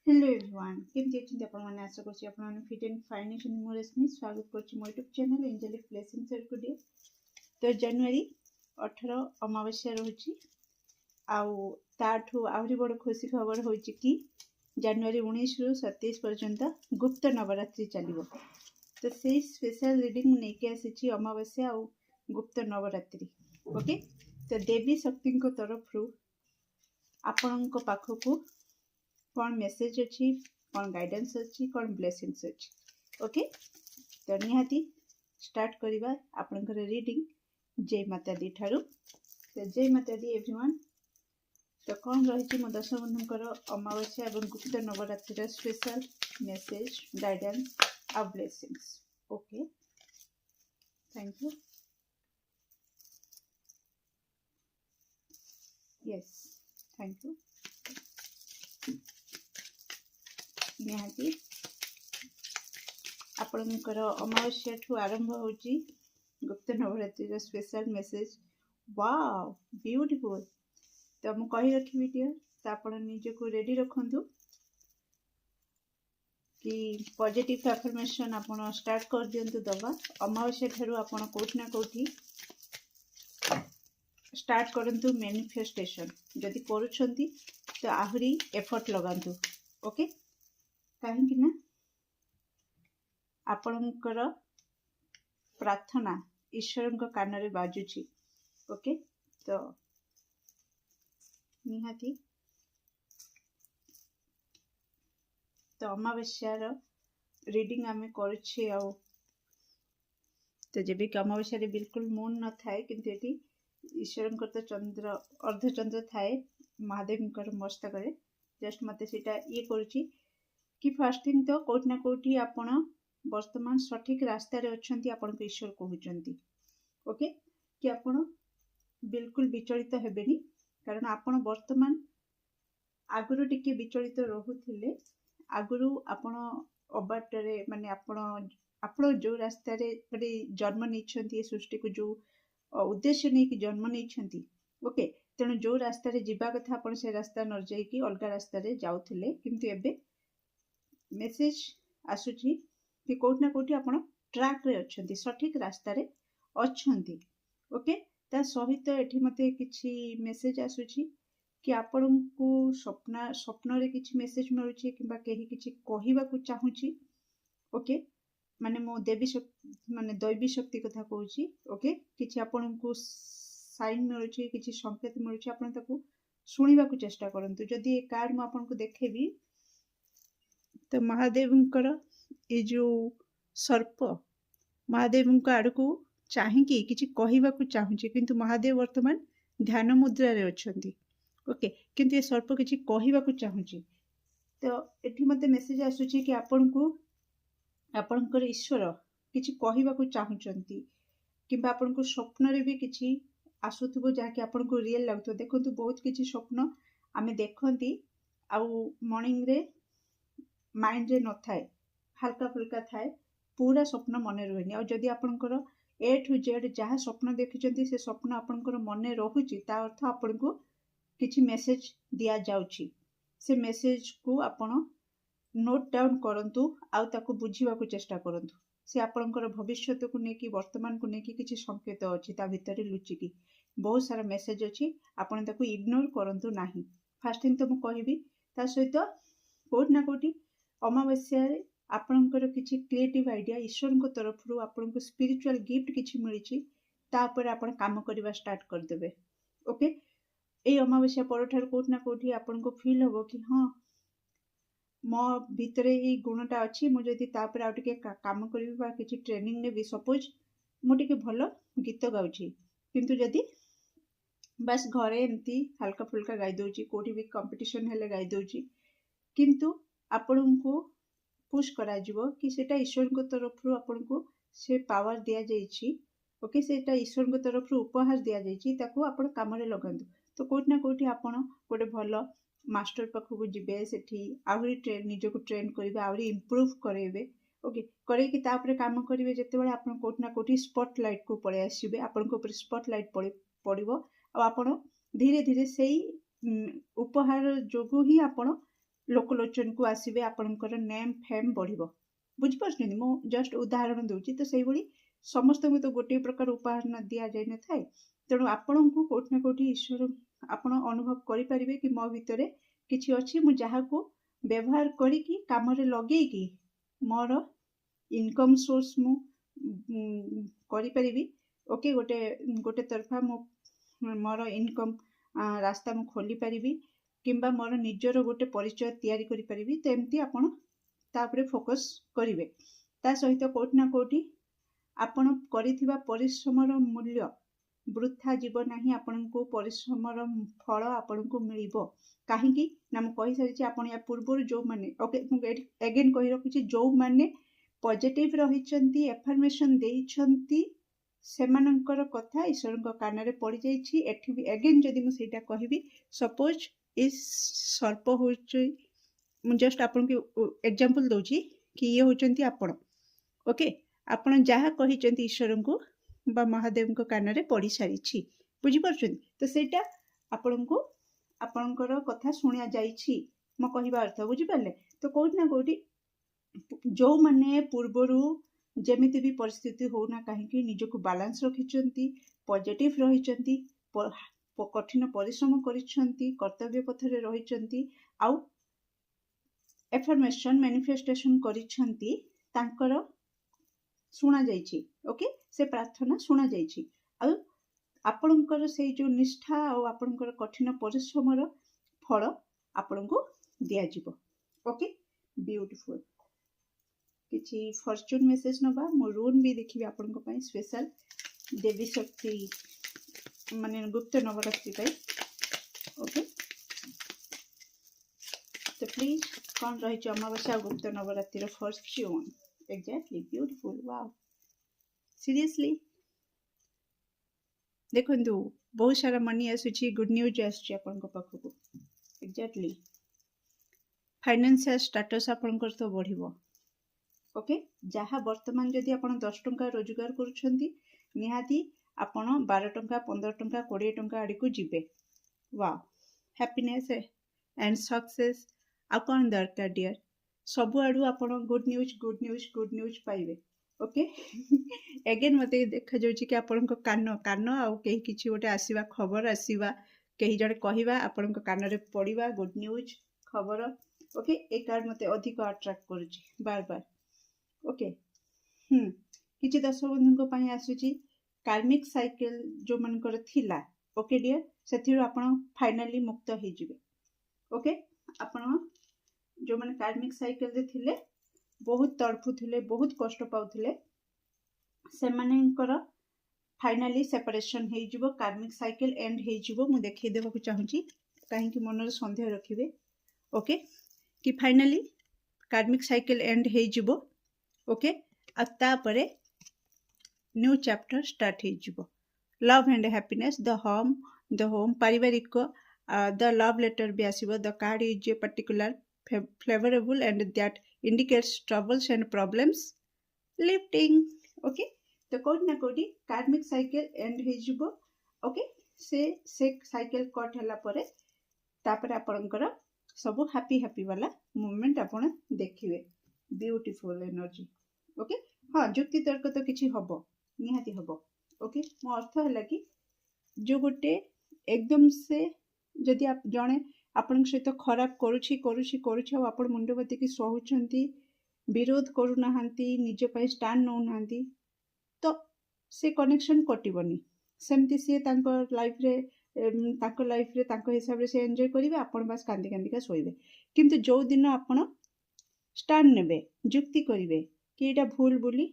Hello everyone केमती अच्छे आपण मैंने आशा करछि आपण माने फिट एंड फाइन अछन। मो रश्मि स्वागत करछि मो YouTube channel angelic blessings today. तो जनवरी 18 अमावास्या रहुछि आउ ताठू आहुरी बड़ खुशी खबर होछि कि जनवरी 19 रु 27 पर्यंत गुप्त नवरात्रि चलिबो। तो सेही स्पेशल रीडिंग नेके आसीछि अमावास्या आउ गुप्त नवरात्रि। ओके, तो देवी शक्ति को तरफ रु आपणक पाखकू कौन मेसेज अच्छी, कौन गाइडेंस अच्छी, कौन ब्लेसिंग्स अच्छी। ओके, तो निहाती स्टार्ट करिबा आपनकर रीडिंग जय माता दी ठारू। तो जय माता दी एवरीवन। तो कौन रही मो दश बंधुकर अमावास्या और Gupt Navratri special message guidance आ blessings. Okay, thank you. Yes, thank you. निहाती आपणकर अमावास्या ठू आरंभ होची Gupt Navratri special message. Wow, beautiful. तो मु कहि रखिबि डियर, तो आपण निजे को रेडी रखंतु कि पॉजिटिव अफर्मेशन आपण स्टार्ट कर दियंतु दबा। अमावास्या ठारू आपण कोठी ना कोठी स्टार्ट करंतु मैनिफेस्टेशन। जदि करूछंती तो आहुरी एफर्ट लगांतु। ओके, कहीं ना आपणकर प्रार्थना ईश्वर कान रे बाजुची। ओके, तो निहाती तो अमावास्या रीडिंग आमे करुछे आउ। तो जब कि अमावास्या रे बिल्कुल मून न थाए किंतु एटी ईश्वर तो चंद्र अर्धचंद्र थाए महादेव मस्तक रे। जस्ट मते सेटा ये करुची कि फर्स्ट थिंग तो कोठी ना कोठी आपण वर्तमान सठिक रास्ता रे अछंती, आपण को ईश्वर कहउचंती। ओके, कि आपण बिल्कुल विचलित हेबेनी, कारण आपण वर्तमान आगुरु टिके विचलित रहुथिले। आगुरु आपण अबाटरे माने आपण जो रास्ता रे माने जन्म नेछंती, सृष्टि को जो उद्देश्य नै कि जन्म नेछंती। ओके, तेणु जो रास्ता रे जीवा कथा आपण से रास्ता न जाई कि अलगा रास्ता रे जाउथिले, किंतु एबे मेसेज आसुची कि कोठी ना कोठी आपण ट्रैक रे अछंती, सठिक रास्ता रे अछंती। ओके, ता सहित एठी मते किछि मेसेज आसुची कि आपण को स्वप्न रे किछि मेसेज मिलुची किबा केही किछि कहिबा को चाहुची। ओके, माने मो देवी शक्ति माने दैवी शक्ति कथा कहूची। ओके, किछि आपण को साइन मिलुची, किछि संकेत मिलुची, आपण ताको सुनिबा को चेष्टा करंतु। जदि ए कार्ड म आपण को देखेबी तो महादेवंकर ये जो सर्प महादेव आड़ को चाहिए किसी कहवाक चाहूँगी, किंतु महादेव वर्तमान ध्यान मुद्रा रे अछंती। ओके, किंतु ये सर्प किसी कहवाक चाहूँगी। तो एठी मते मेसेज आसुची कि आपण को आपणकर ईश्वर किसी कहवाक चाहूँगी किंबा आपण को स्वप्न रे भी किसी आसुथबो जहाँकि आपण को रियल लगुथो। देखंतु बहुत किसी स्वप्न आमे देखंती आउ मॉर्निंग रे माइंड रे न थाए, हल्का फुल्का थाए, पूरा स्वप्न मन रुहेनी। और जदि आपणकर ए टू जेड जहाँ स्वप्न देखिचंती से स्वप्न आपणकर मन रहुची, ता अर्थ आपण को किछि मेसेज दिया जाउची। से मेसेज को आपण नोट डाउन करंतु आउ ताको बुझीबा को चेष्टा करंतु। से आपणकर भविष्यत को नेकी वर्तमान को नेकी किछि संकेत अछि, ता भितरे लुचिकी बहुत सारा मेसेज अछि। आपण ताको इग्नोर करंतु नाही। फर्स्ट थिंग तो मु कहिबी, ता सहित कोठी ना कोठी अमावास्या आपणकर किछि क्रिएटिव आइडिया ईश्वर को तरफ रु आपण को स्पिरिचुअल गिफ्ट किछि मिलिछि, तापर आपण काम करबा स्टार्ट कर देबे। ओके, ए अमावास्या परठार कोठी ना कोठी आपण को फील होबो कि हां मो भितरे ए गुणटा अछि, मु जदि तापर आ टिके काम करबी बा किछि ट्रेनिंग ने भी, सपोज मु टिके भलो गीत गाउछि किंतु जदि बस घरे एमती हल्का फुल्का गाई दउछि, कोठी भी कंपटीशन हेले गाई दउछि, किंतु आपण को पुश करा जिवो कि सेटा ईश्वर को तरफ रु आपण को से पावर दिया जाइछि। ओके, सेटा ईश्वर को तरफ रु उपहार दिया जाइछि, ताको आपण काम रे लगांतु। तो कोठी ना कोठी आपण गोटे भलो मास्टर पाखु को जिबे, सेठी आहुरी ट्रेन निज को ट्रेन करिवे, आहुरी इंप्रूव करेबे। ओके, करे कि तापरे काम करिवे, जेतेबेले आपण कोठी ना कोठी स्पॉटलाइट को पळे आसीबे, आपण को ऊपर स्पॉटलाइट पड़िबो आ आपण धीरे धीरे सेही उपहार जोगु ही आपण लोकलोचन को आसवे आपणकर नेम फेम बढ़िबो बुझिपारुछन्ति मो जस्ट उदाहरण दूची तो सेही भली समस्त को तो गोटे प्रकार उपहार न दिया जाय न थाए तेणु आपण को कोठी न कोठी ईश्वर आपण अनुभव करि परिबे कि मो भितरे किछि अछि मु जहा को व्यवहार करी कि काम रे लगे कि मोर इनकम सोर्स मु करि परिबी ओके गोटे गोटे तरफा मो मोर इनकम रास्ता मु खोली परिबी किंबा मोर निजर गोटे परिचय तैयारी करि परिबी तो एमती आपण तापरे फोकस करिवे ता सहित कोठी ना कोठी आपण करिथिबा परिश्रमर मूल्य वृथा जीव नाही आपण को परिश्रमर फल आपण को मिलिबो काहेकि ना मु कहि सारिछि आपण या पूर्व जो माने ओके मु अगेन कहि रखुछि जो माने पॉजिटिव रहिचंती एफर्मेशन देइचंती सेमानंकर कथा ईश्वरଙ୍କ कानरे पड़ी जाइछि एठी भी अगेन जदि मु सेटा कहिबी सपोज इस सर्प होछि मु जस्ट आपन के एग्जांपल दोछि कि ये होचंती आपण ओके आपण जहा कहिचंती ईश्वरଙ୍କୁ बा महादेवଙ୍କ कानरे पड़ी सारिछि बुझि परछंती तो सेटा आपनको आपनकर कथा सुनिया जाइछि म कहिबा अर्थ बुझि परले तो कोठी ना कोठी जो माने पूर्वरु जेमिति भी परिस्थिति हो ना कहीं निजको बैलेंस रखिचंती पॉजिटिव रहिचंती कठिन परिश्रम करिचंती कर्तव्य पथरे रहिचंती आउ एफर्मेशन मैनिफेस्टेशन करिचंती तांकर सुना जाइछि ओके से प्रार्थना सुना जाइछि आ आपणकर से जो निष्ठा और आपणकर कठिन परिश्रमर फल आपनको दिया जिवो ओके ब्यूटीफुल किछि फॉर्च्यून मेसेज नबा मो रून भी देखिबे आपनको पई स्पेशल देवी शक्ति माने गुप्त नवरात्रि पई ओके तो प्लीज कौन रही अमावास्या गुप्त Navratri Fortune exactly beautiful wow seriously देखंतु बहुत सारा मनी आसुची गुड न्यूज आसुची आपनको पाखको एग्जैक्टली फाइनेंशियल स्टेटस आपनकर तो बढ़िबो ओके जहाँ वर्तमान जदि आपण 10 टंका रोजगार करूछंती निहाती आपण 12 टंका 15 टंका 20 टंका आड़ी को जिबे वाओ हैप्पीनेस एंड सक्सेस आ कोन दरकार डियर सबु आडू आपण गुड न्यूज पाइबे ओके अगेन मते देखा जाउची कि आपण को कान आ केही किछि गोटे आसीबा खबर आसीबा केही जड़े कहिबा आपण को कान रे पड़ीबा गुड न्यूज खबर ओके ए कार्ड मते अधिक अट्रैक्ट करूची बार बार ओके किछि दर्शक बंधुक पई आसुची कार्मिक साइकिल जो मनकर थिला ओके डियर सेथिरु आपण फाइनली मुक्त हे जिवे ओके आपण जो मन कार्मिक साइकिल रे थिले बहुत तड़फुले बहुत कष्ट पाउथिले से मानेकर फाइनली सेपरेशन हे जिवो कार्मिक साइकिल एंड हे जिवो मु देखै देबा चाहूची काहे कि मन रे संदेह रखिबे ओके कि फाइनली कार्मिक साइकिल एंड हे जिवो ओके तापरे न्यू चैप्टर स्टार्ट हे जिवो love and happiness the home पारिवारिक द लव लेटर भी आसीबो the card is a particular favorable and that indicates troubles and problems lifting okay तो कोड ना कोडी कार्मिक साइकिल एंड हे जिवो ओके से साइकिल कट हला परे तापर आपनकर सब हैप्पी वाला मोमेंट आपण देखिबे ब्यूटीफुल एनर्जी ओके हाँ युक्ति तर्क तो किछि हबो निहाती हबो ओके मो अर्थ हला कि जो गोटे एकदम से जदि आप जणे आपण सहित खराब करुछि आपण मुंडबती की सहुचंती विरोध करू नाहंती निज पय स्टैंड नौ नाहंती तो से कनेक्शन कटिबनी सेमती से तांको लाइफ रे तांको हिसाब रे से एन्जॉय करिवे आपण बस कांदी का सोइबे किंतु जो दिन आपण स्टैंड नेबे युक्ति करिवे कि एटा भूल बोली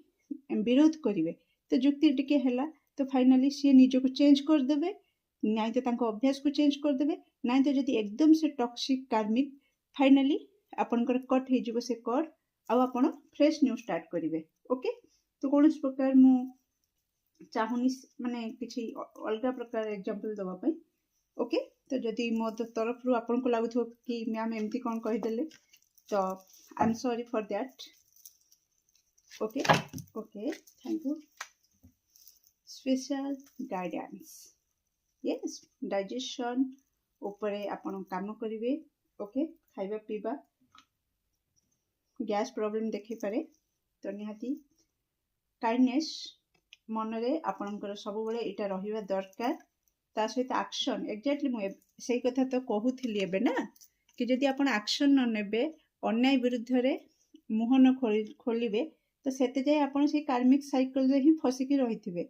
विरोध करिवे तो युक्ति टिके हैला तो फाइनली से निज को चेंज कर देबे नाइ तो तांको अभ्यास को चेंज कर देबे नाइ तो जदि एकदम से टॉक्सिक कार्मिक फाइनली आपनकर कट हे जिवो से कट आ आपण फ्रेश न्यू स्टार्ट करिवे ओके तो कोनस प्रकार मु चाहुनी माने किछि अलगा प्रकार एग्जांपल दवा पई ओके तो जदि मो तरफ रु आपन को लागुथो कि मैम एमती कोन कहि देले तो I am sorry for that okay thank you special guidance yes digestion ऊपर आपण काम करिवे ओके खाइबा पीबा गैस प्रॉब्लम देखि पारे तो निहाती काइंडनेस मनरे आपणकर सब बेले एटा रहिबा दरकार ता सहित एक्शन एक्जाक्टली मु सेही कथा तो कहूथिली एबे ना कि जदि आपण एक्शन न नेबे अन्याय विरुद्ध रे मुह न खोलिबे तो सेते जाय आपण से कार्मिक साइकिल रे ही फसिकी रहिथिबे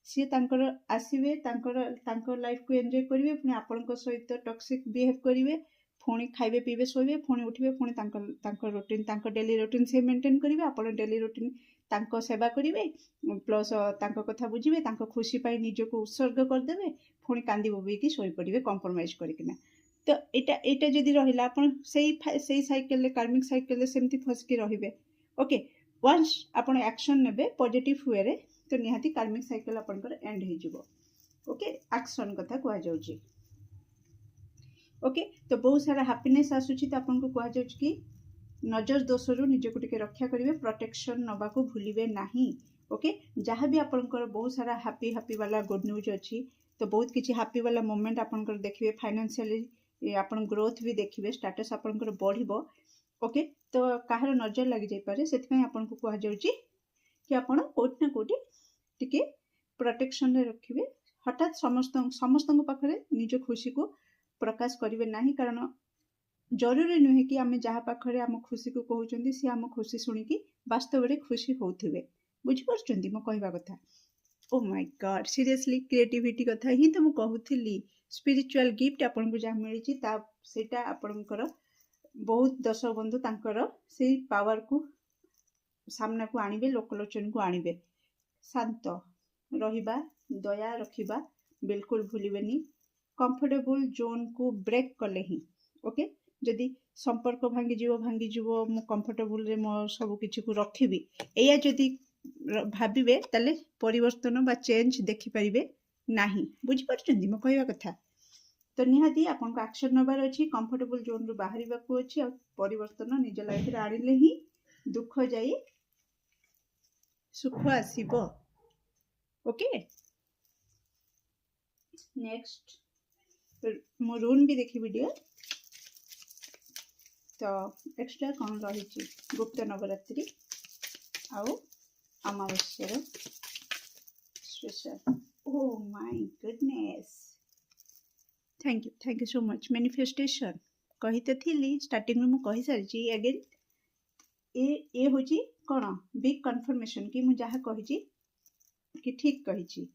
सी तांकर आसीबे तांकर लाइफ को एंजॉय करिवे पुनी आपणक सहित टॉक्सिक बिहेव करिवे पुनी खाइबे पीबे सोइबे पुनी उठिबे पुनी तांकर रूटीन तांकर डेली रूटीन से मेंटेन करिवे आपण डेली रूटीन तांको सेवा करिवे प्लस तांको कथा बुझिबे तांको खुशी पाई निजको उत्सर्ग कर देबे पुनी कांदी बोबे कि सोई पड़िबे कॉम्प्रोमाइज करिकिना तो एटा जदि रहिला आपण सेही साइकिल रे कार्मिक साइकिल रे सेमती फसकी रहिबे ओके वंस आपण एक्शन नेबे पॉजिटिव वे रे तो निहाती कार्मिक साइकिल आपनकर एंड हो जिवो ओके एक्शन कथा कुआ जाउची ओके तो बहुत सारा हैप्पीनेस आसुची तो आपन को कुआ जाउची कि नजर दोषरु निजको टिके रक्षा करिवे प्रोटेक्शन नबा को भूलिबे नाही ओके जहाँ भी आपनकर बहुत सारा हैप्पी वाला गुड न्यूज अछि तो बहुत किछि हैप्पी वाला मोमेंट आपनकर देखिबे फाइनेंशियली आपन ग्रोथ भी देखिबे स्टेटस आपनकर बढ़िबो ओके तो काहर नजर लागि जाय पारे सेति पय आपन को कुआ जाउची कि आपण कोट ना कोटी टिके प्रोटेक्शन रे रखिबे हठात समस्त पाखरे निज खुशी को प्रकाश करिवे नाही कारण जरूरी नुहे कि आम जहाँ पाखरे आम खुशी को कहउचंदी सी आम खुशी सुनी कि वास्तव रे खुशी होउथिबे बुझि परचंदी मो कहबा कथा oh my God seriously creativity कथा ही तो मु कहउथिली स्पिरिचुअल गिफ्ट आपन को जा मिली छि ता सेटा आपनकर बहुत दर्शक बंधु तांकर से पावर को सामना को आनिबे लोकलोचन को आनिबे शांत रहिबा दया रखिबा बिल्कुल भूलिबेनी कंफर्टेबल जोन को ब्रेक कले ही ओके जदि संपर्क भांगी जीवो मु कंफर्टेबल रे मो सब किछि को रखिबी एया जदि भाबिबे तले परिवर्तन बा चेंज देखि परिबे नाही बुझि परचंदी मो कहबा कथा तो निहाती आपन को एक्शन नबार अछि कंफर्टेबल जोन रु बाहरिबा को अछि और परिवर्तन निज लाइफ रे आनिले ही दुख जाई सुख आसीबो ओके नेक्स्ट मो रूम भी देखि वीडियो तो एक्स्ट्रा कौन रही गुप्त नवरात्रि आउ अमावस्या special oh my goodness thank you so much manifestation कही तो थी स्टार्टिंग में कही सारी अगेन ए होची कौन बिग कन्फर्मेशन कि मुझे कही कि ठीक कही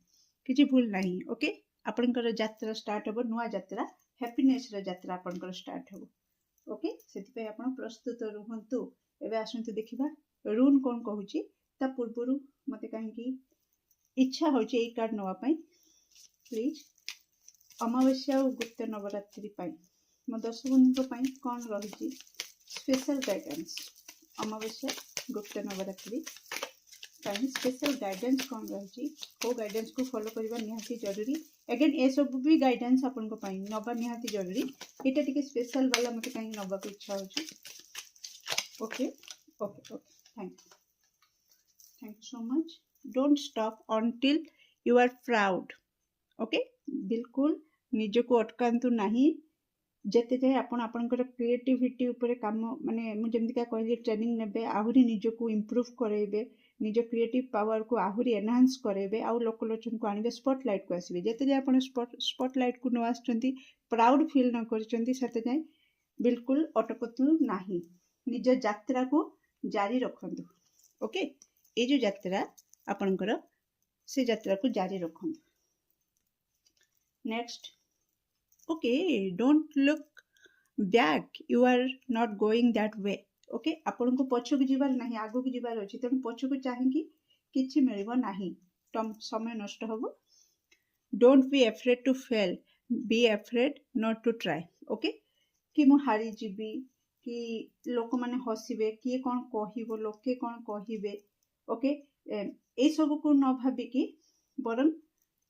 कि भूल नहीं ओके आपनकर यात्रा स्टार्ट हो नुआ यात्रा हैप्पीनेस रो यात्रा आपनकर स्टार्ट हो ओके सेति पे आपण प्रस्तुत रहंतु एबे आसंतु देखिबा रून कोन कहूची ता पूर्वरु मते काहे कि इच्छा होची ए कार्ड नवा पई प्लीज अमावस्या और गुप्त नवरात्रि पई म दर्शक बंधु पई कोन रहिची स्पेशल गाइडेंस अमावस्या गुप्त नवरात्रि पई स्पेशल गाइडेंस कोन रहिची को गाइडेंस को फॉलो करबा निहाती जरूरी अगेन ए सब भी गाइडेंस आपन को पई नबा निहाती जरूरी एटा टिके स्पेशल वाला मते काहे नबा को इच्छा होची okay okay okay thank you so much don't stop until you are proud okay बिल्कुल निज को अटकांतु नहीं जेते जाए आपनकर क्रिएटिविटी ऊपर काम माने मु जेमतिका कहली ट्रेनिंग नेबे आहुरी निज को इंप्रूव करेबे निज क्रिएटिव पावर को आहुरी एनहांस करेबे आउ लोकलोचन को आनिबे स्पॉटलाइट को आसीबे जेते जाए आपण स्पॉटलाइट को न आछंती प्राउड फील न करचंती सेते जाए बिल्कुल अटकतु नाही निज यात्रा को जारी रखंतु ओके ए जो यात्रा आपनकर से यात्रा को जारी रखंतु next okay don't look back you are not going that way okay आपन को पछ को जीवार नहीं आगो को जीवार अछि तन पछ को चाहेंगी किछि मिलबो नहीं तम समय नष्ट होबो don't be afraid to fail be afraid not to try okay कि मु हारी जीबी कि लोक माने हसिबे कि कोन कहिबो लोके कोन कहिबे ओके ए सब को न भाबी कि बरन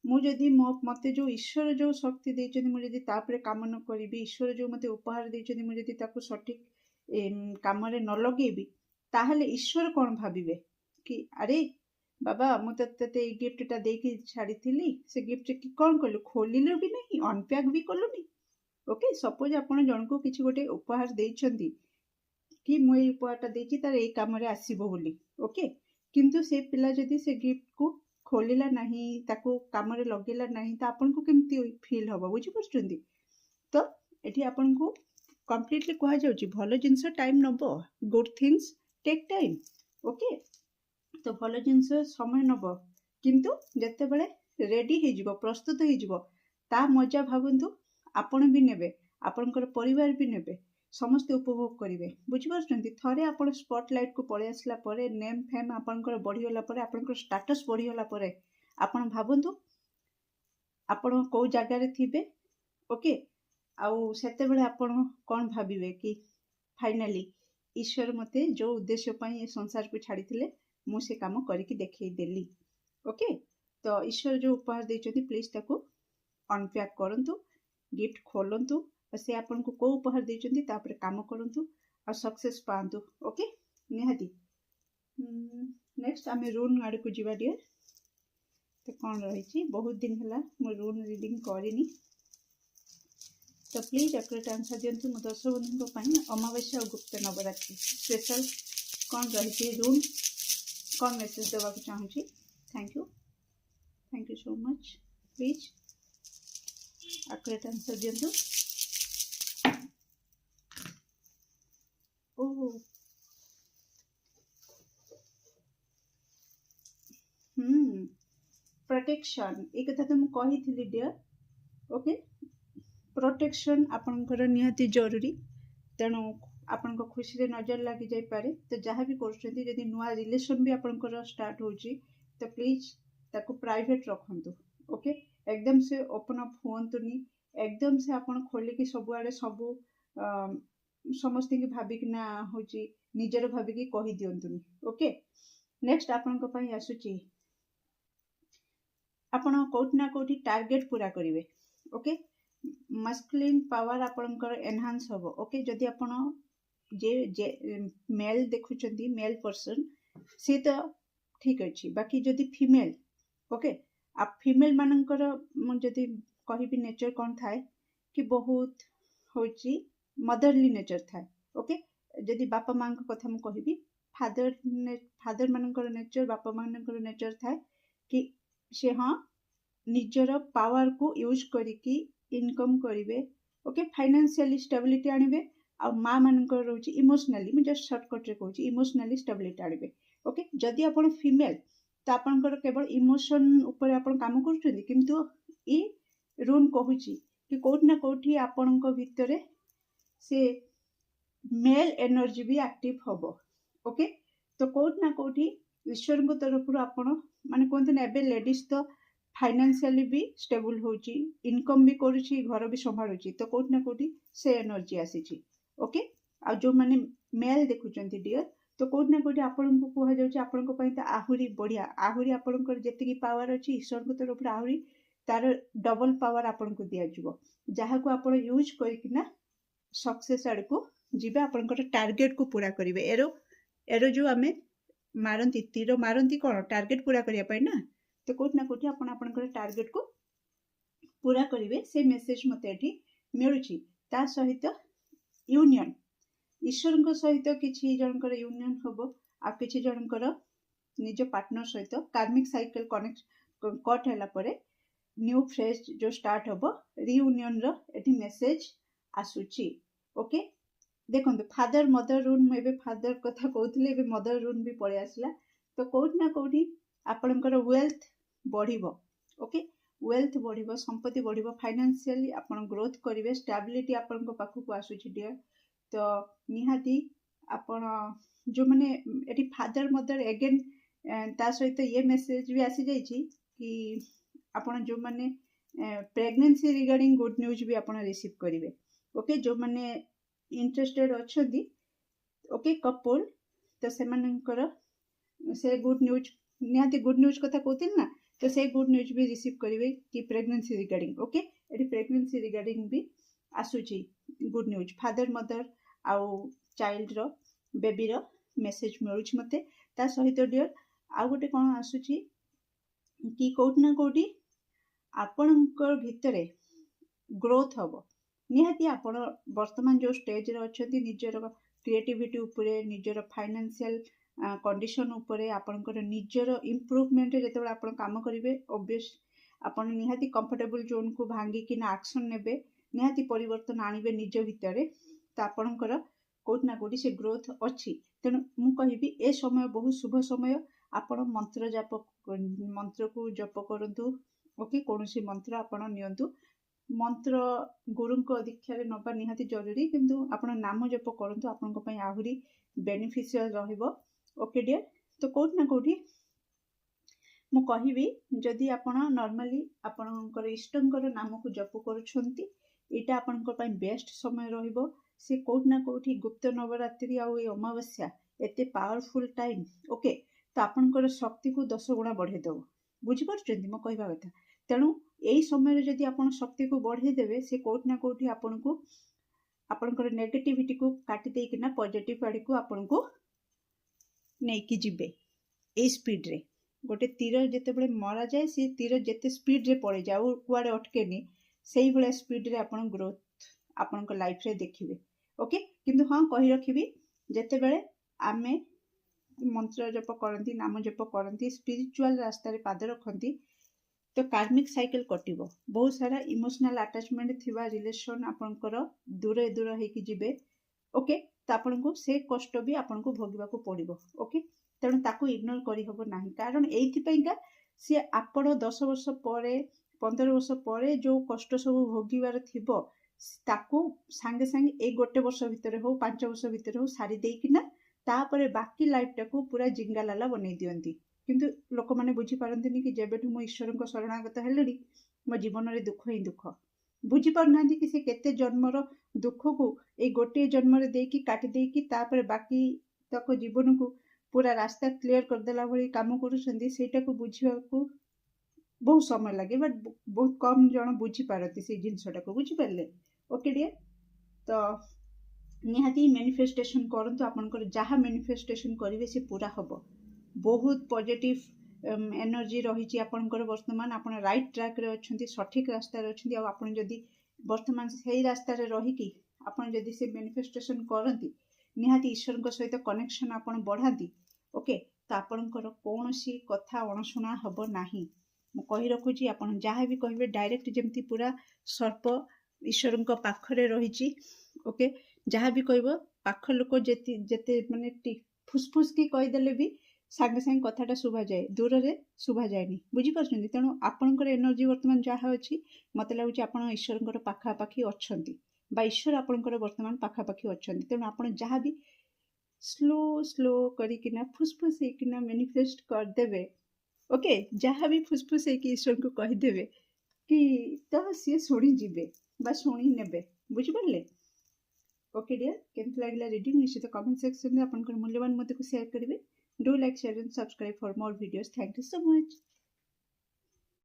मु जदि मते जो ईश्वर जो शक्ति देइछन मु जदि तापरे काम न करिबी ईश्वर जो मते उपहार देइछन मु जदि ताको सठिक काम रे न लगेबी ताहले ईश्वर कोन भाबिबे कि अरे बाबा मु तते गिफ्ट टा देकी छाड़ी थिली से गिफ्ट की कोन कलु खोलिलो भी नहीं अनपैक भी कलुनी ओके सपोज आपण जनको किसी गोटे उपहार देइछंती कि मु ए उपहारटा देइछि तार ए काम रे आसीबो बोली ओके किंतु से पिला जदि से गिफ्ट को खोलिला नहीं ताको काम रे लगेला नहीं तो आपन को केमती फील हबो बुझि परछंती तो एठी आपन को कंप्लीटली कहा जाउछि भलो जिंस टाइम नबो good things take time okay तो भलो जिंस समय नबो किंतु जते बेले रेडी हे जिवो प्रस्तुत हे जिवो ता मजा भाबंतु आपण भी नेबे आपनकर परिवार भी नेबे समस्त उपभोग करेंगे बुझीपार थे आप स्पॉटलाइट को पलि आसला नेम फेम आपंकर बढ़ीगला आपंकर स्टाटस बढ़ीगला आपण भावतु आपण कौ जगार थे ओके आउ सेते बेले आपण कौन भाविबे कि फाइनाली ईश्वर मते जो उद्देश्य ये संसार को छाड़ी मु से काम करके देखदेली ओके तो ईश्वर जो उपहार देते प्लीज ताको अनपैक करंतु गिफ्ट खोलंतु से आपन को उपहार देचंती तापर काम करंतु आ सक्सेस पांतु ओके निहाती नेक्स्ट आमे रून आड़ को जीवा डियर तो कौन रही बहुत दिन है मु रून रीडिंग करिनी तो प्लीज एक्यूरेट आंसर दिंतु मो दर्शक बंधु अमावास्या और गुप्त नवरात्रि स्पेशल कौन रही रून कौन मेसेज देवा चाहूँगी thank you so much please accurate answer दिंतु प्रोटेक्शन एक कथा तो मुझे कही डियर ओके प्रोटेक्शन आपनकर निहाती जरूरी तेणु आपण खुशी रे नजर लगी जाई पारे तो जहाँ भी कर नुआ रिलेशन भी आपनकर स्टार्ट होची तो प्लीज ताको प्राइवेट रखंतु ओके एकदम से ओपन अप हुंतुनी एकदम से आपण खोलिकी सब आड़े सब समस्त की भाविकिना हूँ निजर भाविकी कही दिंतुनी ओके नेक्स्ट आपण आसुची आपण कोठी ना कोठी टार्गेट पूरा करिवे ओके मस्कुलिन पावर आपणकर एनहांस हबो ओके जदि आपण जे मेल देखुचंती मेल पर्सन से तो ठीक अच्छी बाकी जदि फीमेल ओके आ फीमेल मानकर जदि कहिबी नेचर कौन थाए कि बहुत होची मदरली नेचर थाए ओके जदि बापा माँ कथा मु कहिबी फादर मानकर नेचर बापा मानकर नेचर थाए कि से हाँ निजर पावर को यूज करिकी इनकम करिवे ओके फाइनेंशियली स्टेबिलिटी आनिबे आ माँ मानकर रोची इमोशनली मु जस्ट शॉर्टकट रे कहूची इमोशनली स्टेबिलिटी आनिबे ओके जदि आपण फीमेल तो आपनकर केवल इमोशन ऊपर आपण काम करछथि किंतु ई रून कहूची कि कोठी ना कोठी आपनक भितरे से मेल एनर्जी भी एक्टिव हबो ओके तो कोठी ना कोठी ईश्वर को तरफ आपण माने कोनते ना एबे लेडीज तो फाइनेंशियली भी स्टेबल होची इनकम भी करूची घर भी संभाळुची तो कोठी ना कोठी से एनर्जी आसीची ओके आ जो माने मेल देखुचंती डियर तो कोठी ना कोठी आपण को कहा जाउची आपण को पई त आहुरी बढ़िया आहुरी आपनकर जेतिकी पावर अछि ईश्वर को तरफ आहुरी तार डबल पावर आपण को दिया जिवो जहा को आपण यूज करिकिना सक्सेस आड़ को जीवे आपनकर टार्गेट को पूरा करिवे एरो जो आमे मारंती तीर मारंती कोन टार्गेट पूरा करिया पई ना तो कोठी ना कोठी आपण आपनकर टार्गेट को पूरा करिवे से मेसेज मते एठी मिलुची ता सहित यूनियन ईश्वर को सहित किछि जनकर यूनियन हबो आ किछि जनकर निज पार्टनर सहित कार्मिक साइकिल कनेक्ट कट हैला परे न्यू फ्रेश जो स्टार्ट हबो रियूनियन रो एठी मेसेज आसुची ओके देखो फादर मदर रूम में फादर कथा कहते एबे मदर रूम भी पड़े आसला तो कोठी ना कोठी आपनकर वेल्थ बढ़िबो ओके वेल्थ बढ़िबो संपत्ति बढ़िबो फाइनेंशियली आपण ग्रोथ करिवे स्टेबिलिटी आपण को पाखु को आसुची डियर तो निहाती आपण जो माने एटी फादर मदर अगेन ता सहित ये मेसेज भी आसी जाइची कि आपण जो माने प्रेगनेंसी रिगार्डिंग गुड न्यूज भी आपण रिसीव करिवे ओके जो माने इंटरेस्टेड अच्छी ओके कपल तो से गुड न्यूज निहाती गुड न्यूज कथा कहते ना तो से गुड न्यूज भी रिसीव करेंगे कि प्रेगनेंसी रिगार्डिंग ओके ये प्रेगनेंसी रिगार्डिंग भी आसूची गुड न्यूज फादर मदर आउ चाइल्ड रो बेबी रो मेसेज मिलुछ मते ता सहित डियर आ गोटे कौन आसूची कि कोठी ना कोठी आपणकर भितरे ग्रोथ हबो निहाती आपण वर्तमान जो स्टेज रे अछंती निजर क्रिएटिविटी उपरे निजर फाइनेंशियल कंडीशन उपरे आपनकर निजर इम्प्रूवमेंट जेतेबेले आपण काम करिवे ऑब्वियस आपण निहाती कंफर्टेबल जोन को भांगी कि ना एक्शन नेबे निहाती परिवर्तन आनिबे निज भितरे त आपनकर कोट ना कोटी से ग्रोथ अछि तेनु मु कहिबी ए समय बहुत शुभ समय आपण मंत्र को जप करंतु ओके कोनोसी मंत्र आपण नियंतु मंत्र गुरु दीक्षा नवा निहाती जरूरी किंतु आपण नाम जप करंतु आपन को पई आहुरी बेनिफिशियल रहइबो ओके डियर तो कोट ना कोठी मु कहिबी जदि आपण नॉर्मली आपनकर इष्टंकर नाम को जप करूछंती एटा आपन को पई बेस्ट समय रहइबो से कोट ना कोठी गुप्त नवरात्रि आ ए अमावस्या एते पावरफुल टाइम ओके तो आपनकर शक्ति को 10 गुणा बढ़े दबो बुझी परछंती म कहबा कथा तेणु यही समय जदि आपण शक्ति को बढ़े देवे से कोट ना कोठी आपण को आपनकर नेगेटिविटी को काटी देई किना पॉजिटिव आड़ी को आपण को नै कि जिबे ए स्पीड रे गोटे तीर जेतेबेले मरा जाए से तीर जेते स्पीड रे पड़े जाऊ कुआडे अटकेनी सेही भले स्पीड रे आपण ग्रोथ आपण को लाइफ रे देखिबे ओके किंतु हां कहि रखिबी जेतेबेले आमे मंत्र जप करंती नाम जप करंती स्पिरिचुअल रास्ता रे पाद रखंती तो कार्मिक साइकिल कटिबो बहुत सारा इमोशनल अटैचमेंट थिबा रिलेशन आपनकर दूर दूर हेकी जिबे ओके तो आपन को से कष्ट भी आपन को भोगिबा को पड़िबो ओके तेणु ताको इग्नोर करी हबो नाही कारण एथि पईका से आपण 10 वर्ष परे 15 वर्ष परे जो कष्ट सब भोगिबार थिबो ताको संगे संगे ए गोटे वर्ष भितर हो 5 वर्ष भितर हो सारी देई किना तापरे बाकी लाइफ टाको पूरा जिंगालाला बनै दियंती किंतु लोक माने बुझी पारंतिनी कि जेबेठु मो ईश्वर को शरणागत हेलेनी मो जीवन रे दुख ही दुख बुझी पारनांती कि से केते जन्मर दुख को ए गोटे जन्म रे देकी काटी देकी तापरे बाकी तक जीवन को पूरा रास्ता क्लियर कर देला भली काम करूछंती सेटा को बुझिबा को बहुत समय लगे बट बहुत कम जन बुझी पारती से जिनसटा को बुझी पारले ओके डियर तो निहाती मैनिफेस्टेशन करंतु आपनकर जहा मैनिफेस्टेशन करिवे से पूरा हबो बहुत पॉजिटिव एनर्जी रही आपनकर वर्तमान आपण राइट ट्रैक रे अछंती सठिक रास्ता रे अछंती आ आपण जदी वर्तमान सही रास्ता रे रही कि आपण जदी से मैनिफेस्टेशन करंती निहाती ईश्वर को सहित कनेक्शन आपण बढ़ाती ओके तो आपनकर कोनोसी कथा अणसुना हबो नाही मु कहि रखुची आपण जहा भी कहबे डायरेक्ट जेमती पूरा सर्प ईश्वर को पाखरे रहिची ओके जहा भी कहबो पाख लोक जेते जेते माने फुसफुस की कहि देले भी सागे सागे कथाटा शुभा जाए दूर रे शुभा जाएनी बुझी परछंती तेणु आपनकर एनर्जी वर्तमान जहा अछि मते लागुची आपण ईश्वरकर पाखा पाखी अछंती बा ईश्वर आपनकर वर्तमान पाखा पाखी अछंती तेणु आपण जहा भी स्लो स्लो करिकिना फुसफुस हेकिना मैनिफेस्ट कर देबे ओके जहा भी फुसफुस हेकि ईश्वर को कहि देबे कि तो सी सुनी जिबे बा सुनी नेबे बुझी परले ओके डियर केमति लागला रीडिंग निश्चित कमेंट सेक्शन में आपनकर मूल्यवान मते को शेयर करिवे do like share and subscribe for more videos thank you so much.